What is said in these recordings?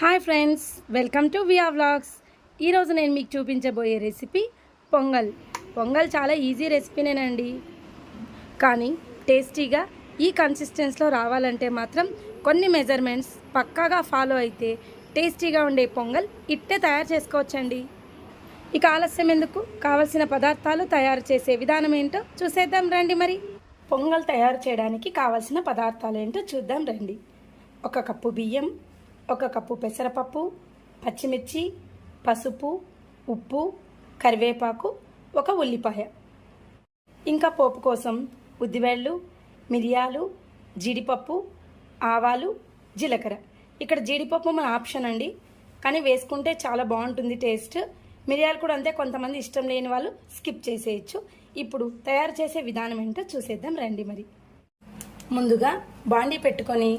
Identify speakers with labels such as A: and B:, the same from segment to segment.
A: Hi friends, welcome to via vlogs. ఈరోజు నేను మీకు చూపించబోయే రెసిపీ పొంగల్. పొంగల్ చాలా ఈజీ రెసిపీనేనండి, కానీ టేస్టీగా ఈ కన్సిస్టెన్సీలో రావాలంటే మాత్రం కొన్ని మెజర్మెంట్స్ పక్కాగా ఫాలో అయితే టేస్టీగా ఉండే పొంగల్ ఇట్టే తయారు చేసుకోవచ్చండి. ఇక ఆలస్యం ఎందుకు, కావలసిన పదార్థాలు తయారు చేసే విధానం ఏంటో చూసేద్దాం రండి. మరి పొంగల్ తయారు చేయడానికి కావలసిన పదార్థాలు ఏంటో చూద్దాం రండి. 1 కప్పు బియ్యం, 1 కప్పు పెసరపప్పు, పచ్చిమిర్చి, పసుపు, ఉప్పు, కరివేపాకు, 1 ఉల్లిపాయ. ఇంకా పోపు కోసం ఉద్దిబెళ్ళు, మిరియాలు, జీడిపప్పు, ఆవాలు, జీలకర్ర. ఇక్కడ జీడిపప్పు మన ఆప్షన్ అండి, కానీ వేసుకుంటే చాలా బాగుంటుంది టేస్ట్. మిరియాలు కూడా అంతే, కొంతమంది ఇష్టం లేని వాళ్ళు స్కిప్ చేసేయచ్చు. ఇప్పుడు తయారు చేసే విధానం ఏంటో చూసేద్దాం రండి. మరి ముందుగా బాండీ పెట్టుకొని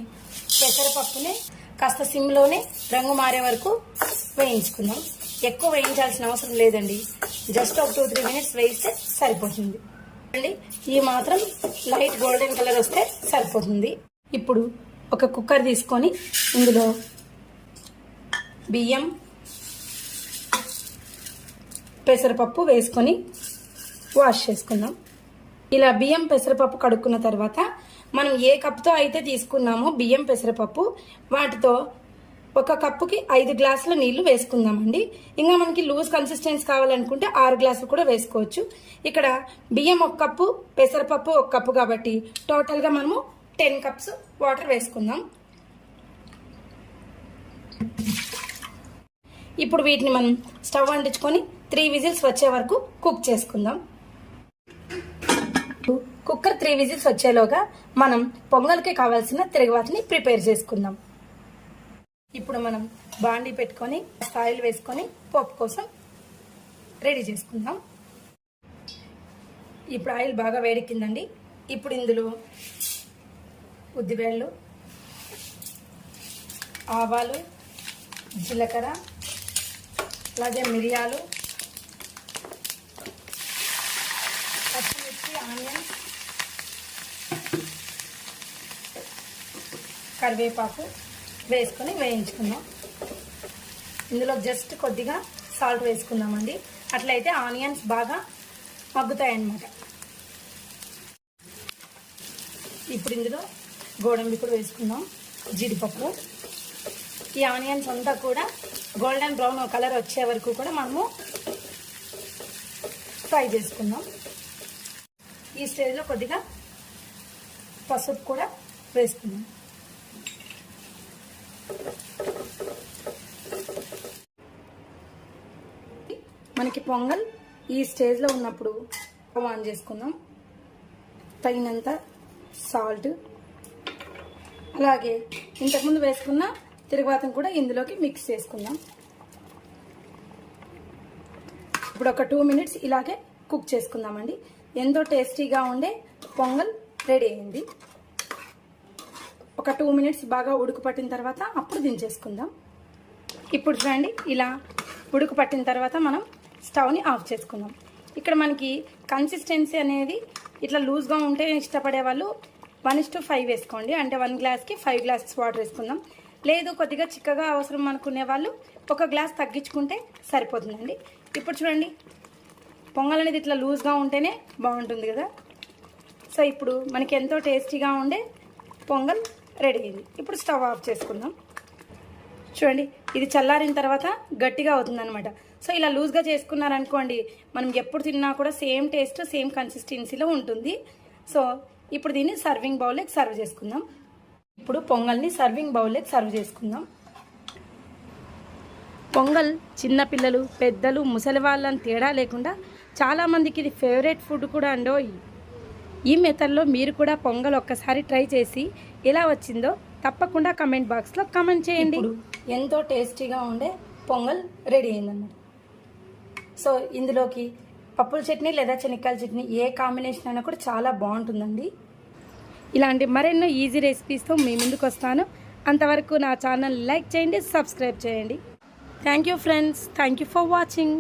A: పెసరపప్పుని కాస్త సిమ్లోనే రంగు మారే వరకు వేయించుకుందాం. ఎక్కువ వేయించాల్సిన అవసరం లేదండి, జస్ట్ ఒక 2-3 మినిట్స్ వేయిస్తే సరిపోతుంది అండి. ఈ మాత్రం లైట్ గోల్డెన్ కలర్ వస్తే సరిపోతుంది. ఇప్పుడు ఒక కుక్కర్ తీసుకొని ఇందులో బియ్యం, పెసరపప్పు వేసుకొని వాష్ చేసుకుందాం. ఇలా బియ్యం పెసరపప్పు కడుక్కున్న తర్వాత మనం ఏ కప్తో అయితే తీసుకున్నామో బియ్యం పెసరపప్పు, వాటితో 1 కప్పుకి 5 గ్లాసుల నీళ్లు వేసుకుందామండి. ఇంకా మనకి లూజ్ కన్సిస్టెన్సీ కావాలనుకుంటే 6 గ్లాసులు కూడా వేసుకోవచ్చు. ఇక్కడ బియ్యం 1 కప్పు, పెసరపప్పు 1 కప్పు కాబట్టి టోటల్గా మనము 10 కప్స్ వాటర్ వేసుకుందాం. ఇప్పుడు వీటిని మనం స్టవ్ అంటించుకొని 3 విజిల్స్ వచ్చే వరకు కుక్ చేసుకుందాం. కుక్కర్ 3 విజిల్స్ వచ్చేలోగా మనం పొంగల్కి కావాల్సిన తిరగవాతిని ప్రిపేర్ చేసుకుందాం. ఇప్పుడు మనం బాండీ పెట్టుకొని ఆయిల్ వేసుకొని పోపు కోసం రెడీ చేసుకుందాం. ఇప్పుడు ఆయిల్ బాగా వేడెక్కిందండి. ఇప్పుడు ఇందులో ఉద్దిబెళ్ళు, ఆవాలు, జీలకర్ర, అలాగే మిరియాలు, పచ్చిమిర్చి, ఆనియన్స్, కరివేపాకు వేసుకొని వేయించుకుందాం. ఇందులో జస్ట్ కొద్దిగా సాల్ట్ వేసుకుందామండి, అట్లయితే ఆనియన్స్ బాగా మగ్గుతాయన్నమాట. ఇప్పుడు ఇందులో గోడంబి కూడా వేసుకుందాం, జీడిపప్పు. ఈ ఆనియన్స్ అంతా కూడా గోల్డెన్ బ్రౌన్ కలర్ వచ్చే వరకు కూడా మనము ఫ్రై చేసుకుందాం. ఈ స్టేజ్లో కొద్దిగా పసుపు కూడా వేసుకుందాం. మనకి పొంగల్ ఈ స్టేజ్లో ఉన్నప్పుడు ఆన్ చేసుకుందాం. తగినంత సాల్ట్, అలాగే ఇంతకుముందు వేసుకున్న తిరగవాతం కూడా ఇందులోకి మిక్స్ చేసుకుందాం. ఇప్పుడు ఒక 2 మినిట్స్ ఇలాగే కుక్ చేసుకుందామండి. ఎంతో టేస్టీగా ఉండే పొంగల్ రెడీ అయింది. ఒక 2 మినిట్స్ బాగా ఉడుకు పట్టిన తర్వాత అప్పుడు దించేసుకుందాం. ఇప్పుడు చూడండి, ఇలా ఉడుకు పట్టిన తర్వాత మనం స్టవ్ని ఆఫ్ చేసుకుందాం. ఇక్కడ మనకి కన్సిస్టెన్సీ అనేది ఇట్లా లూజ్గా ఉంటే ఇష్టపడే వాళ్ళు 1:5 వేసుకోండి, అంటే 1 గ్లాస్కి 5 గ్లాసెస్ వాటర్ వేసుకుందాం. లేదు కొద్దిగా చిక్కగా అవసరం అనుకునే వాళ్ళు 1 గ్లాస్ తగ్గించుకుంటే సరిపోతుందండి. ఇప్పుడు చూడండి, పొంగల్ అనేది ఇట్లా లూజ్గా ఉంటేనే బాగుంటుంది కదా. సో ఇప్పుడు మనకి ఎంతో టేస్టీగా ఉండే పొంగల్ రెడీ అయింది. ఇప్పుడు స్టవ్ ఆఫ్ చేసుకుందాం. చూడండి, ఇది చల్లారిన తర్వాత గట్టిగా అవుతుంది అనమాట. సో ఇలా లూజ్గా చేసుకున్నారనుకోండి, మనం ఎప్పుడు తిన్నా కూడా సేమ్ టేస్ట్, సేమ్ కన్సిస్టెన్సీలో ఉంటుంది. సో ఇప్పుడు దీన్ని సర్వింగ్ బౌల్లోకి సర్వ్ చేసుకుందాం. ఇప్పుడు పొంగల్ని సర్వింగ్ బౌల్లోకి సర్వ్ చేసుకుందాం. పొంగల్ చిన్నపిల్లలు, పెద్దలు, ముసలి వాళ్ళని తేడా లేకుండా చాలామందికి ఇది ఫేవరెట్ ఫుడ్ కూడా అండోయ్. ఈ మెథడ్లో మీరు కూడా పొంగల్ ఒక్కసారి ట్రై చేసి ఎలా వచ్చిందో తప్పకుండా కమెంట్ బాక్స్లో కమెంట్ చేయండి. ఎంతో టేస్టీగా ఉండే పొంగల్ రెడీ అయిందన్నమాట. సో ఇందులోకి పప్పుల చట్నీ లేదా శనక్కాయల చట్నీ ఏ కాంబినేషన్ అయినా కూడా చాలా బాగుంటుందండి. ఇలాంటి మరెన్నో ఈజీ రెసిపీస్తో మీ ముందుకు వస్తాను. అంతవరకు నా ఛానల్ లైక్ చేయండి, సబ్స్క్రైబ్ చేయండి. Thank you friends, thank you for watching.